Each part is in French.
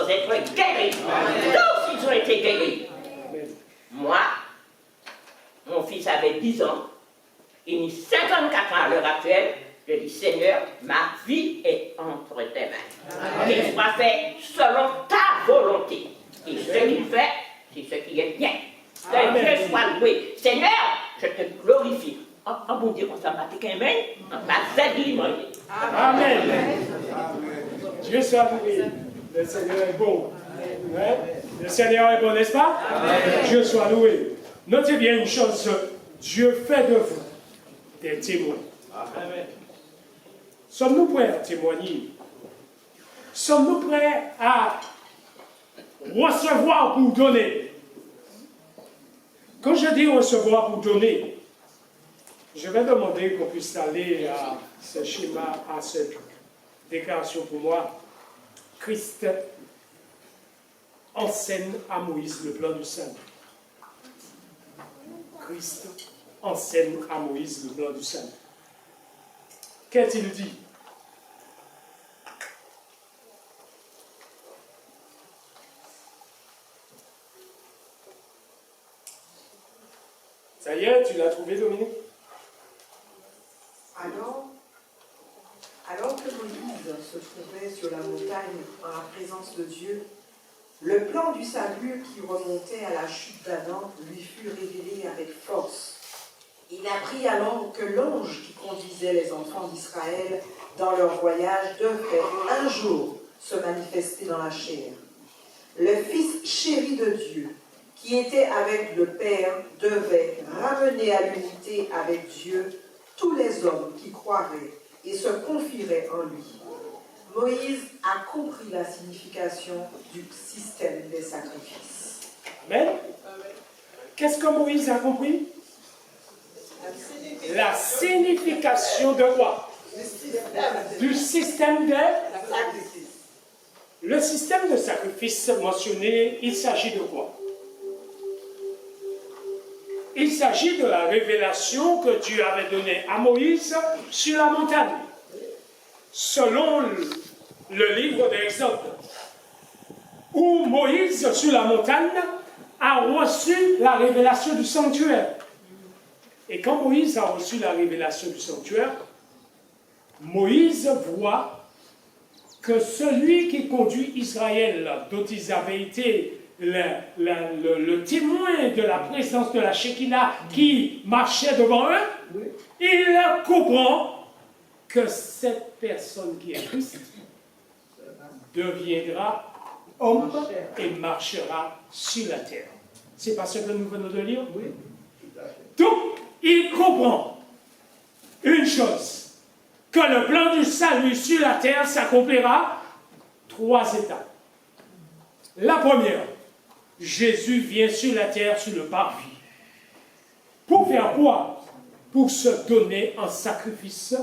sans être guéris. Tous ils ont été guéris. Moi, mon fils avait 10 ans, il a 54 ans à l'heure actuelle. Je dis, Seigneur, ma vie est entre tes mains. Qu'il soit fait selon ta volonté. Et ce qu'il fait, c'est ce qui est bien. Que Dieu soit loué. Seigneur, je te glorifie. En bon Dieu, on s'en bat qu'un main, on va s'aiguiller. Amen. Dieu soit loué. Le Seigneur est bon. Ouais. Le Seigneur est bon, n'est-ce pas? Amen. Dieu soit loué. Notez bien une chose, Dieu fait de vous des témoins. Amen. Sommes-nous prêts à témoigner? Sommes-nous prêts à recevoir pour donner? Quand je dis recevoir pour donner, je vais demander qu'on puisse aller à ce schéma, à cette déclaration pour moi. Christ enseigne à Moïse le plan du salut. Christ enseigne à Moïse le plan du salut. Qu'a-t-il dit? Ça y est, tu l'as trouvé, Dominique? Alors que Moïse se trouvait sur la montagne en la présence de Dieu, le plan du salut qui remontait à la chute d'Adam lui fut révélé avec force. Il apprit alors que l'ange qui conduisait les enfants d'Israël dans leur voyage devait un jour se manifester dans la chair. Le Fils chéri de Dieu, qui était avec le Père, devait ramener à l'unité avec Dieu tous les hommes qui croiraient et se confieraient en lui. Moïse a compris la signification du système des sacrifices. Amen. Qu'est-ce que Moïse a compris? La signification de quoi? Du système de sacrifice. Le système de sacrifice mentionné, il s'agit de quoi? Il s'agit de la révélation que Dieu avait donnée à Moïse sur la montagne. Selon le livre d'Exode, où Moïse, sur la montagne, a reçu la révélation du sanctuaire. Et quand Moïse a reçu la révélation du sanctuaire, Moïse voit que celui qui conduit Israël, dont ils avaient été le témoin de la présence de la Shekinah qui marchait devant eux, il comprend que cette personne qui est Christ deviendra homme et marchera sur la terre. C'est pas ce que nous venons de lire? Oui. Donc, il comprend une chose, que le plan du salut sur la terre s'accomplira 3 étapes. La première, Jésus vient sur la terre sur le parvis. Pour faire quoi? Pour se donner en sacrifice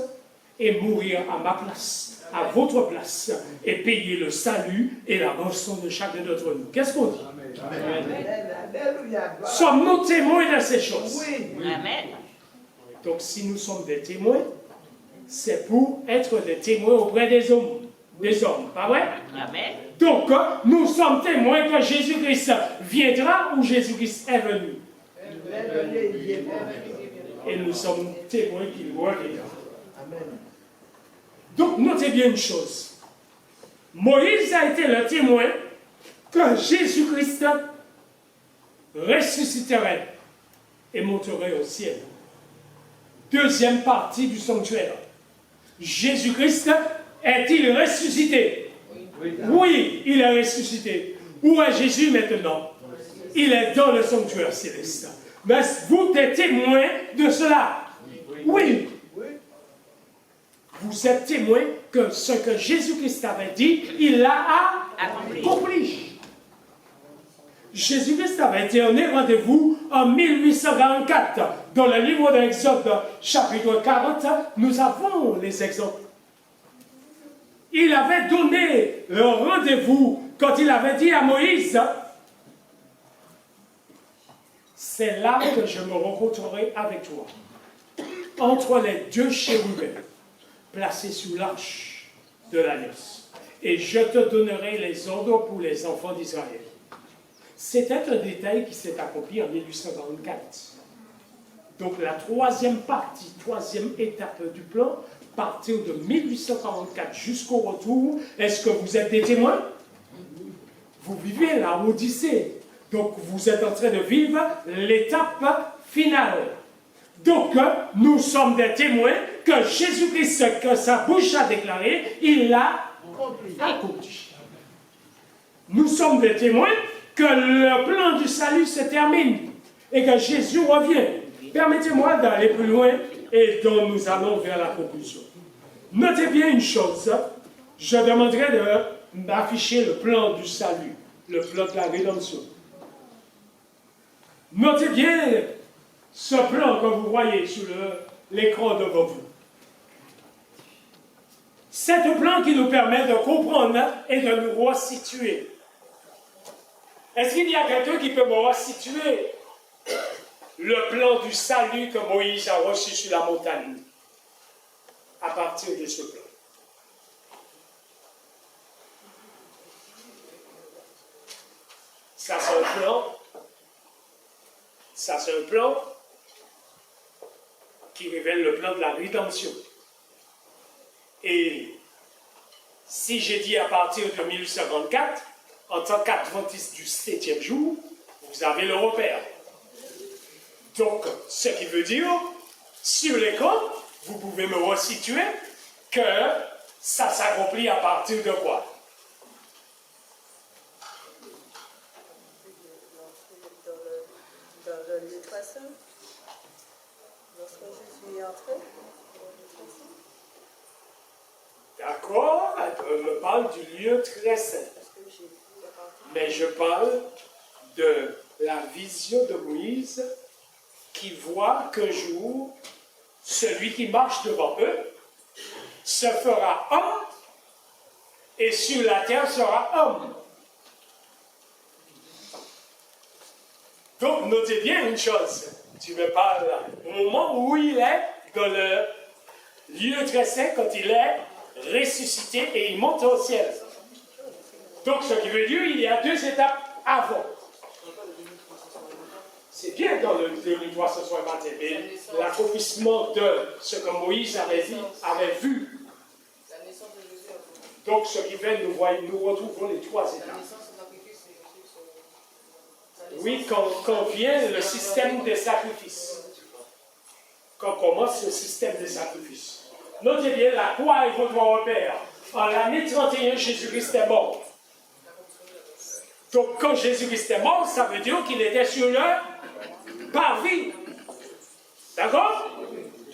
et mourir à ma place, à votre place, et payer le salut et la rançon de chacun d'entre nous. Qu'est-ce qu'on dit? Sommes-nous témoins de ces choses? Oui. Amen. Donc si nous sommes des témoins, c'est pour être des témoins auprès des hommes, pas vrai? Amen. Donc nous sommes témoins que Jésus-Christ viendra ou Jésus-Christ est venu. Et nous sommes témoins qu'il reviendra. Donc notez bien une chose. Moïse a été le témoin que Jésus-Christ ressusciterait et monterait au ciel. Deuxième partie du sanctuaire. Jésus-Christ est-il ressuscité? Oui, il est ressuscité. Où est Jésus maintenant? Il est dans le sanctuaire céleste. Mais vous êtes témoins de cela? Oui. Vous êtes témoins que ce que Jésus-Christ avait dit, il l'a accompli. Jésus-Christ avait donné rendez-vous en 1844. Dans le livre d'Exode, chapitre 40, nous avons les exemples. Il avait donné le rendez-vous quand il avait dit à Moïse, c'est là que je me rencontrerai avec toi, entre les 2 chérubins placés sous l'arche de l'alliance. et je te donnerai les ordres pour les enfants d'Israël. C'était un détail qui s'est accompli en 1844. Donc la troisième partie, troisième étape du plan, partir de 1844 jusqu'au retour, est-ce que vous êtes des témoins? Vous vivez la Odyssée. Donc vous êtes en train de vivre l'étape finale. Donc nous sommes des témoins que Jésus-Christ, que sa bouche a déclaré, il l'a accompli. Nous sommes des témoins que le plan du salut se termine et que Jésus revient. Permettez-moi d'aller plus loin et donc nous allons vers la conclusion. Notez bien une chose, je demanderai d'afficher le plan du salut, le plan de la rédemption. Notez bien ce plan que vous voyez sur l'écran devant vous. C'est un plan qui nous permet de comprendre et de nous resituer. Est-ce qu'il y a quelqu'un qui peut me resituer le plan du salut que Moïse a reçu sur la montagne à partir de ce plan? Ça, c'est un plan. Ça, c'est un plan qui révèle le plan de la rédemption. Et si j'ai dit à partir de 1854, en tant qu'adventiste du 7e jour, vous avez le repère. Donc, ce qui veut dire, sur l'écran, vous pouvez me resituer que ça s'accomplit à partir de quoi? Dans le lieu très saint. Lorsque Jésus est entré dans le lieu très saint. D'accord, elle me parle du lieu très saint. Mais je parle de la vision de Moïse qui voit qu'un jour, celui qui marche devant eux se fera homme et sur la terre sera homme. Donc, notez bien une chose. Tu me parles au moment où il est dans le lieu très saint, quand il est ressuscité et il monte au ciel. Donc, ce qui veut dire qu'il y a deux étapes avant. C'est bien dans le 2361, mais l'accomplissement de ce que Moïse avait vu. Donc, ce qui fait, nous retrouvons les trois étapes. Oui, quand vient le système des sacrifices. Quand commence le système des sacrifices. Notez bien, la croix est votre repère. En l'année 31, Jésus-Christ est mort. Donc, quand Jésus-Christ est mort, ça veut dire qu'il était sur le parvis. D'accord?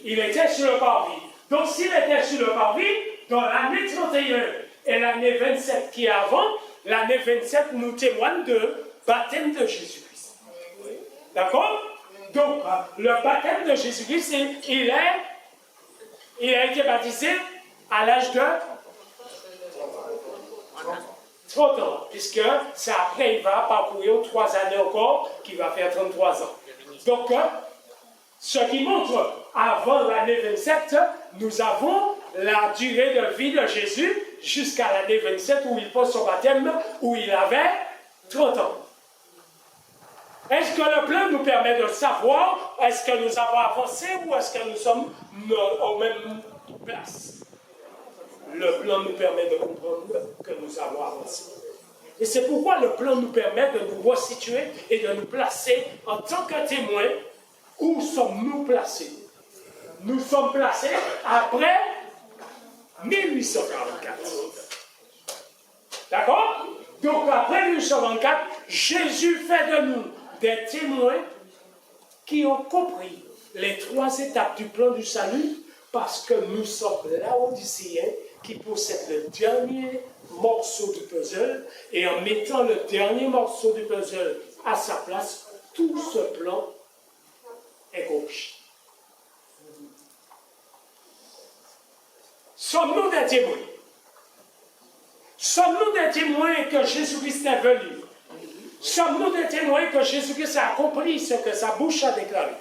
Il était sur le parvis. Donc, s'il était sur le parvis, dans l'année 31 et l'année 27 qui est avant, l'année 27 nous témoigne de baptême de Jésus-Christ. D'accord? Donc, le baptême de Jésus-Christ, il a été baptisé à l'âge de 30 ans, puisque c'est après, il va parcourir 3 années encore, qu'il va faire 33 ans. Donc, ce qui montre, avant l'année 27, nous avons la durée de vie de Jésus jusqu'à l'année 27 où il pose son baptême, où il avait 30 ans. Est-ce que le plan nous permet de savoir, est-ce que nous avons avancé ou est-ce que nous sommes aux mêmes places? Le plan nous permet de comprendre que nous avons avancé. Et c'est pourquoi le plan nous permet de nous resituer et de nous placer en tant que témoins. Où sommes-nous placés? Nous sommes placés après 1844. D'accord? Donc après 1844, Jésus fait de nous des témoins qui ont compris les 3 étapes du plan du salut parce que nous sommes Laodicéens qui possèdent le dernier morceau du puzzle et en mettant le dernier morceau du puzzle à sa place, tout ce plan est compris. Sommes-nous des témoins? Sommes-nous des témoins que Jésus-Christ est venu? Sommes-nous des témoins que Jésus-Christ a accompli ce que sa bouche a déclaré?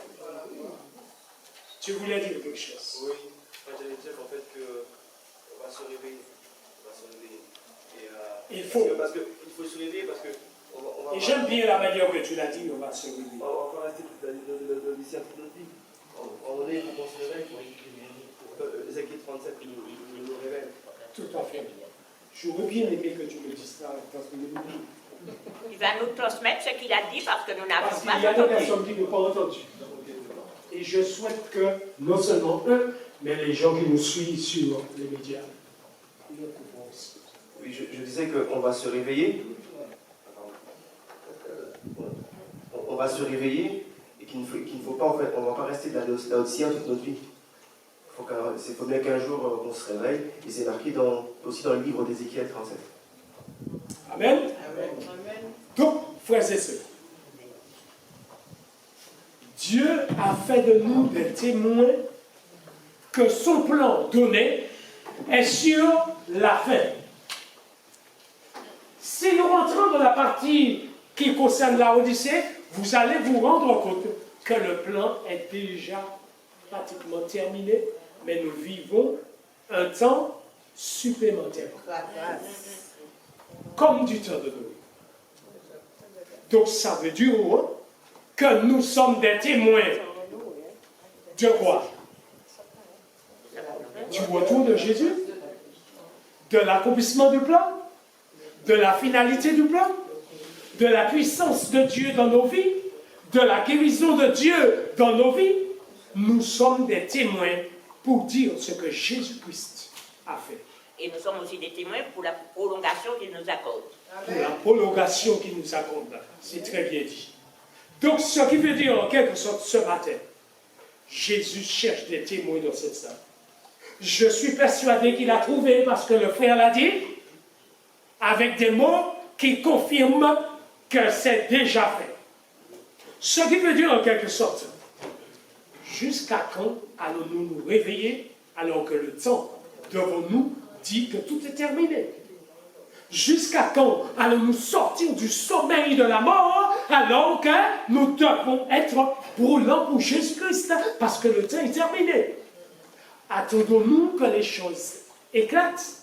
Tu voulais dire quelque chose? Oui, j'allais dire en fait qu'on va se réveiller. On va se réveiller. Il faut. Parce qu'il faut se réveiller, parce que... Et j'aime bien la manière que tu l'as dit, on va se réveiller. On va pas rester ici à toute notre vie. On est pour qu'on se réveille, Ézéchiel 37 nous révèle. Tout à fait. J'aurais bien aimé que tu me dises ça, parce que nous l'oublions. Il va nous transmettre ce qu'il a dit parce que nous n'avons Parce pas qu'il y a des entendu. personnes qui n'ont pas entendu. Et je souhaite que, non seulement eux, mais les gens qui nous suivent sur les médias, le couvrent aussi. Oui, je disais qu'on va se réveiller. On va se réveiller et qu'il ne faut pas, en fait, on ne va pas rester là-haut-ci toute notre vie. Il faut bien qu'un jour on se réveille, et c'est marqué aussi dans le livre d'Ézéchiel 37. Amen. Donc, frères et sœurs, Dieu a fait de nous des témoins que son plan donné est sur la fin. Si nous rentrons dans la partie qui concerne la Odyssée, vous allez vous rendre compte que le plan est déjà pratiquement terminé, mais nous vivons un temps supplémentaire, comme du temps de Noé. Donc ça veut dire que nous sommes des témoins de quoi? Du retour de Jésus, de l'accomplissement du plan, de la finalité du plan, de la puissance de Dieu dans nos vies, de la guérison de Dieu dans nos vies. Nous sommes des témoins pour dire ce que Jésus-Christ a fait. Et nous sommes aussi des témoins pour la prolongation qu'il nous accorde. Pour la prolongation qu'il nous accorde. C'est très bien dit. Donc, ce qui veut dire en quelque sorte ce matin, Jésus cherche des témoins dans cette salle. Je suis persuadé qu'il a trouvé, parce que le frère l'a dit, avec des mots qui confirment que c'est déjà fait. Ce qui veut dire en quelque sorte, jusqu'à quand allons-nous nous réveiller alors que le temps devant nous dit que tout est terminé? Jusqu'à quand allons-nous sortir du sommeil de la mort alors que nous devons être brûlants pour Jésus-Christ parce que le temps est terminé? Attendons-nous que les choses éclatent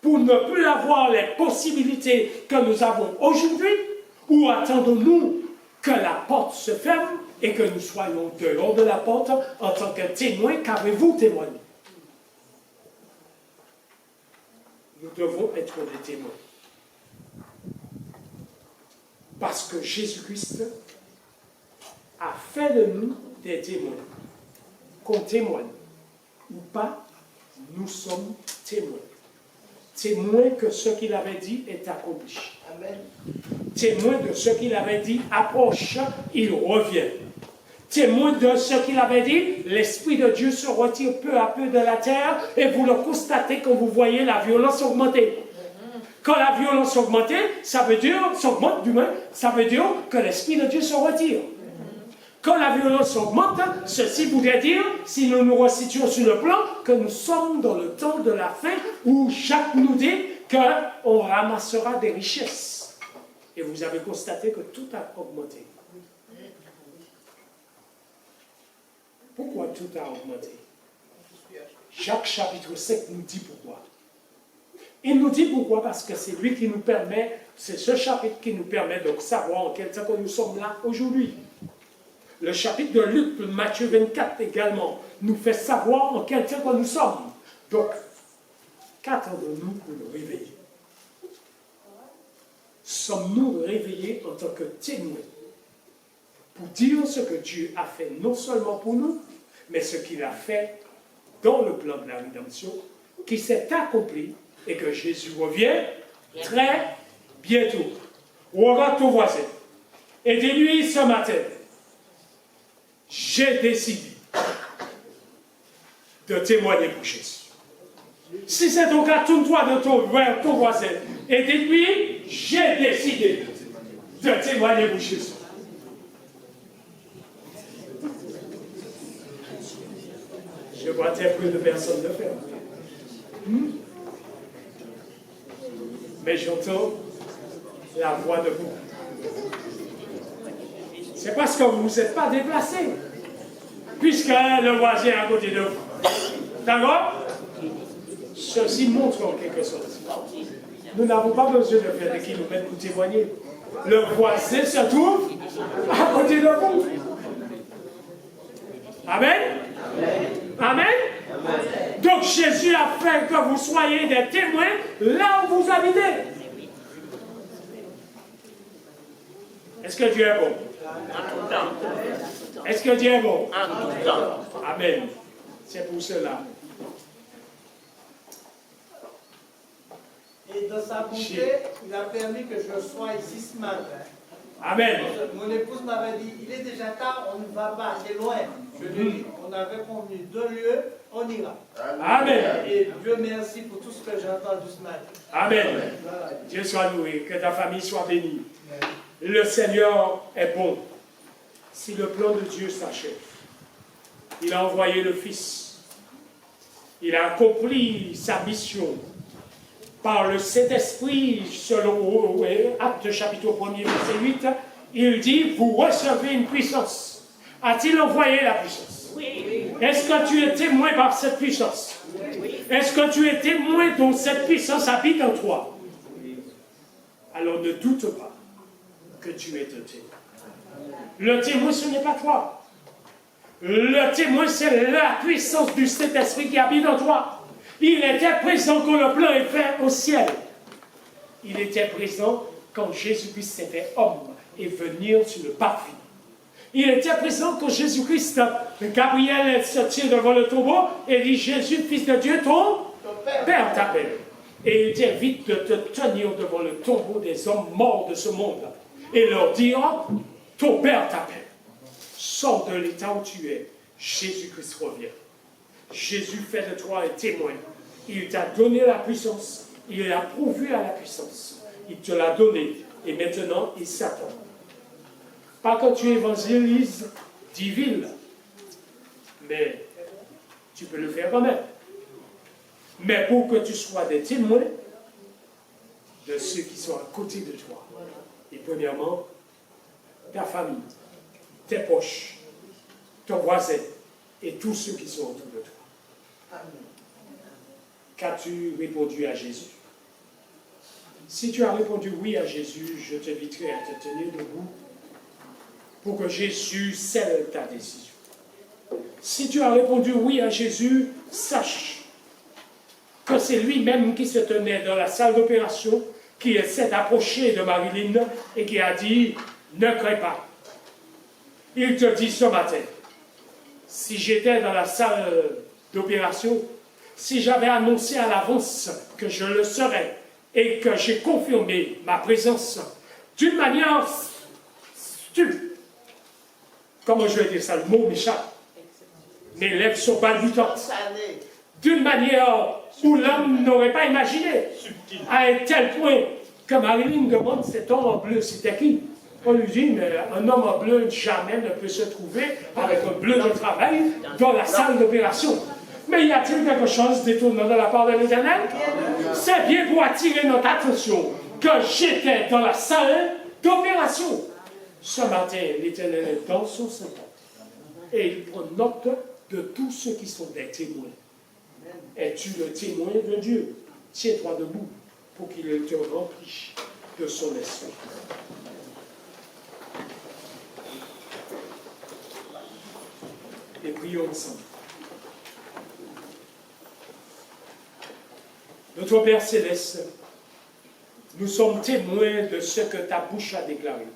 pour ne plus avoir les possibilités que nous avons aujourd'hui, ou attendons-nous que la porte se ferme et que nous soyons dehors de la porte en tant que témoins? Qu'avez-vous témoigné? Nous devons être des témoins. Parce que Jésus-Christ a fait de nous des témoins. Qu'on témoigne ou pas, nous sommes témoins. Témoins que ce qu'il avait dit est accompli. Amen. Témoins de ce qu'il avait dit approche, il revient. Témoin de ce qu'il avait dit, l'Esprit de Dieu se retire peu à peu de la terre et vous le constatez quand vous voyez la violence augmenter. Quand la violence augmente, ça veut dire, s'augmente du moins, ça veut dire que l'Esprit de Dieu se retire. Quand la violence augmente, ceci voudrait dire, si nous nous resituons sur le plan, que nous sommes dans le temps de la fin où Jacques nous dit qu'on ramassera des richesses. Et vous avez constaté que tout a augmenté. Pourquoi tout a augmenté? Jacques chapitre 5 nous dit pourquoi. Il nous dit pourquoi parce que c'est lui qui nous permet, c'est ce chapitre qui nous permet de savoir en quel temps que nous sommes là aujourd'hui. Le chapitre de Luc, de Matthieu 24 également, nous fait savoir en quel temps que nous sommes. Donc, qu'attendons-nous pour nous réveiller? Sommes-nous réveillés en tant que témoins pour dire ce que Dieu a fait non seulement pour nous, mais ce qu'il a fait dans le plan de la rédemption, qui s'est accompli et que Jésus revient très bientôt. Regarde ton voisin et dis-lui ce matin, j'ai décidé de témoigner pour Jésus. Si c'est ton cas, tourne-toi vers ton voisin et dis-lui, j'ai décidé de témoigner pour Jésus. Je vois très peu de personnes le faire. Mais j'entends la voix de vous. C'est parce que vous ne vous êtes pas déplacé, puisque le voisin est à côté de vous. D'accord? Ceci montre en quelque sorte Nous n'avons pas besoin de faire des kilomètres pour témoigner. Le voisin se trouve à côté de vous. Amen. Amen. Donc Jésus a fait que vous soyez des témoins là où vous habitez. Est-ce que Dieu est bon? En tout temps. Est-ce que Dieu est bon? En tout temps. Amen. C'est pour cela. Et dans sa bonté, il a permis que je sois ici ce matin. Amen. Mon épouse m'avait dit, il est déjà tard, on ne va pas, c'est loin. Je lui ai dit, on avait convenu 2 lieux, on ira. Amen. Et Dieu merci pour tout ce que j'ai entendu ce matin. Amen. Voilà. Dieu soit loué, que ta famille soit bénie. Le Seigneur est bon. Si le plan de Dieu s'achève, il a envoyé le Fils. Il a accompli sa mission par le Saint-Esprit, selon Actes chapitre 1er, verset 8. Il dit, vous recevez une puissance. A-t-il envoyé la puissance? Oui. Est-ce que tu es témoin par cette puissance? Est-ce que tu es témoin dont cette puissance habite en toi? Alors ne doute pas que tu es un témoin. Le témoin, ce n'est pas toi. Le témoin, c'est la puissance du Saint-Esprit qui habite en toi. Il était présent quand le plan est fait au ciel. Il était présent quand Jésus-Christ s'est fait homme et venir sur le parvis. Il était présent quand Jésus-Christ, Gabriel se tient devant le tombeau et dit, Jésus, fils de Dieu, ton Père t'appelle. Et il t'invite de te tenir devant le tombeau des hommes morts de ce monde et leur dire, ton Père t'appelle. Sors de l'état où tu es. Jésus-Christ revient. Jésus fait de toi un témoin. Il t'a donné la puissance. Il a pourvu à la puissance. Il te l'a donné. Et maintenant, il s'attend. Pas que tu évangélises 10 villes. Mais tu peux le faire quand même. Mais pour que tu sois des témoins de ceux qui sont à côté de toi. Et premièrement, ta famille, tes proches, ton voisin et tous ceux qui sont autour de toi. Qu'as-tu répondu à Jésus? Si tu as répondu oui à Jésus, je t'inviterai à te tenir debout pour que Jésus scelle ta décision. Si tu as répondu oui à Jésus, sache que c'est lui-même qui se tenait dans la salle d'opération, qui s'est approché de Marilyn et qui a dit « Ne crains pas ». Il te dit ce matin, si j'étais dans la salle d'opération, si j'avais annoncé à l'avance que je le serais et que j'ai confirmé ma présence d'une manière comment je vais dire ça, le mot m'échappe, mes lèvres sont balbutantes, d'une manière où l'homme n'aurait pas imaginé, à un tel point que Marilyn demande cet homme en bleu, c'était qui? On lui dit, mais un homme en bleu jamais ne peut se trouver avec un bleu de travail dans la salle d'opération. Mais y a-t-il quelque chose d'étonnant de la part de l'Éternel? C'est bien pour attirer notre attention que j'étais dans la salle d'opération. Ce matin, l'Éternel est dans son sein et il prend note de tous ceux qui sont des témoins. Es-tu le témoin de Dieu? Tiens-toi debout pour qu'il te remplisse de son esprit. Et prions ensemble. Notre Père Céleste, nous sommes témoins de ce que ta bouche a déclaré.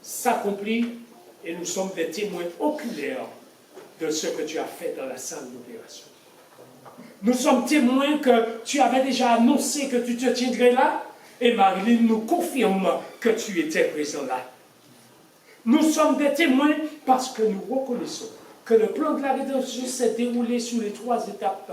S'accomplit et nous sommes des témoins oculaires de ce que tu as fait dans la salle d'opération. Nous sommes témoins que tu avais déjà annoncé que tu te tiendrais là et Marilyn nous confirme que tu étais présent là. Nous sommes des témoins parce que nous reconnaissons que le plan de la rédemption s'est déroulé sous les 3 étapes.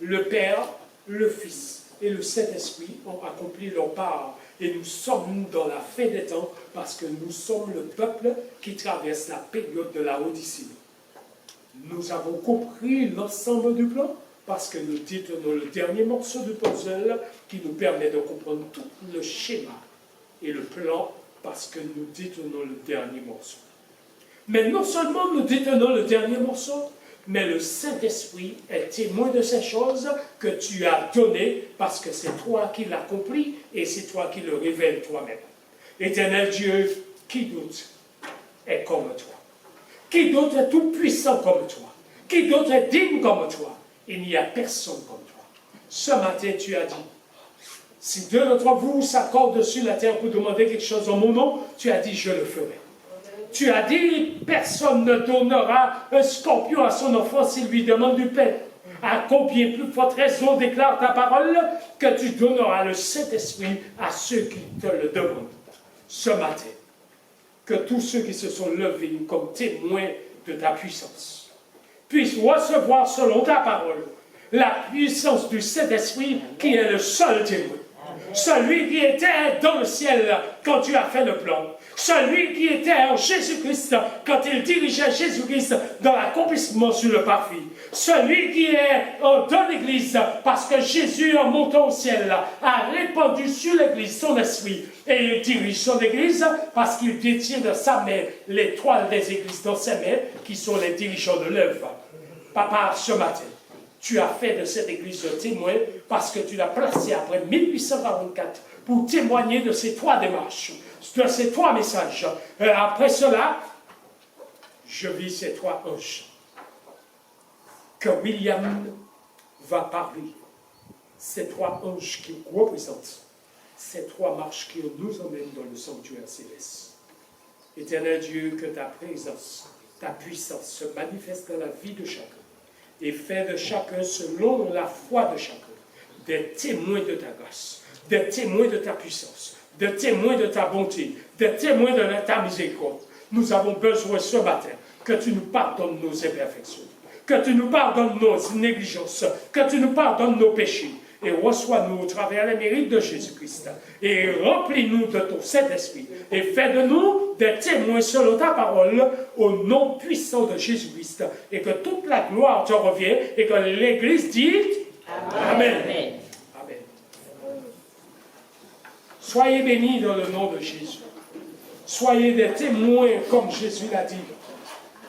Le Père, le Fils et le Saint-Esprit ont accompli leur part. Et nous sommes dans la fin des temps parce que nous sommes le peuple qui traverse la période de la Odyssée. Nous avons compris l'ensemble du plan parce que nous détenons le dernier morceau de puzzle qui nous permet de comprendre tout le schéma et le plan parce que nous détenons le dernier morceau. Mais non seulement nous détenons le dernier morceau, mais le Saint-Esprit est témoin de ces choses que tu as données parce que c'est toi qui l'as compris et c'est toi qui le révèles toi-même. Éternel Dieu, qui d'autre est comme toi? Qui d'autre est tout puissant comme toi? Qui d'autre est digne comme toi? Il n'y a personne comme toi. Ce matin, tu as dit, si deux d'entre vous s'accordent sur la terre pour demander quelque chose en mon nom, tu as dit, je le ferai. Tu as dit, personne ne donnera un scorpion à son enfant s'il lui demande du pain. À combien plus forte raison déclare ta parole que tu donneras le Saint-Esprit à ceux qui te le demandent. Ce matin, que tous ceux qui se sont levés comme témoins de ta puissance puissent recevoir selon ta parole la puissance du Saint-Esprit qui est le seul témoin. Celui qui était dans le ciel quand tu as fait le plan. Celui qui était en Jésus-Christ quand il dirigeait Jésus-Christ dans l'accomplissement sur le parvis. Celui qui est dans l'Église parce que Jésus, en montant au ciel, a répandu sur l'Église son esprit. Et il dirige son Église parce qu'il détient de sa main l'étoile des Églises dans ses mains qui sont les dirigeants de l'œuvre. Papa, ce matin, tu as fait de cette Église un témoin parce que tu l'as placé après 1844 pour témoigner de ces trois démarches, de ces trois messages. Après cela, je vis ces trois anges que William va parler. Ces trois anges qui représentent ces trois marches qui nous emmènent dans le sanctuaire céleste. Éternel Dieu, que ta présence, ta puissance se manifeste dans la vie de chacun et fais de chacun, selon la foi de chacun, des témoins de ta grâce, des témoins de ta puissance, des témoins de ta bonté, des témoins de ta miséricorde. Nous avons besoin ce matin que tu nous pardonnes nos imperfections, que tu nous pardonnes nos négligences, que tu nous pardonnes nos péchés, et reçois-nous au travers les mérites de Jésus-Christ, et remplis-nous de ton Saint-Esprit, et fais de nous des témoins selon ta parole, au nom puissant de Jésus-Christ, et que toute la gloire te revienne, et que l'Église dise Amen. Amen. Amen. Soyez bénis dans le nom de Jésus. Soyez des témoins comme Jésus l'a dit,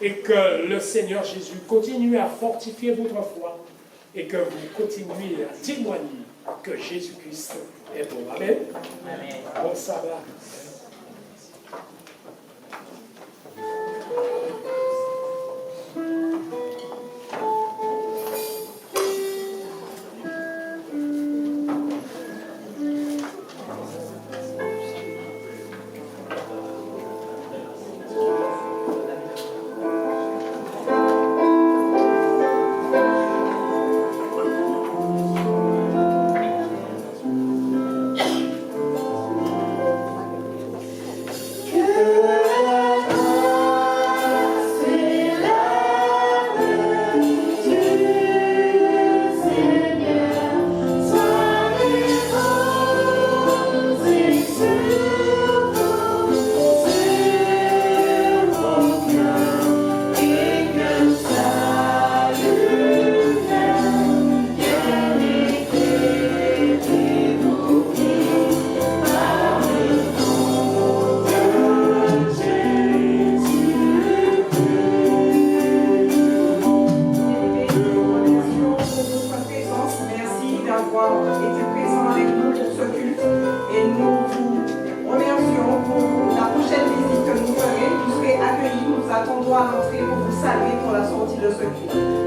et que le Seigneur Jésus continue à fortifier votre foi, et que vous continuez à témoigner que Jésus-Christ est bon. Amen. Amen. Bon sabbat. attendons à l'entrée pour vous saluer pour la sortie de ce culte.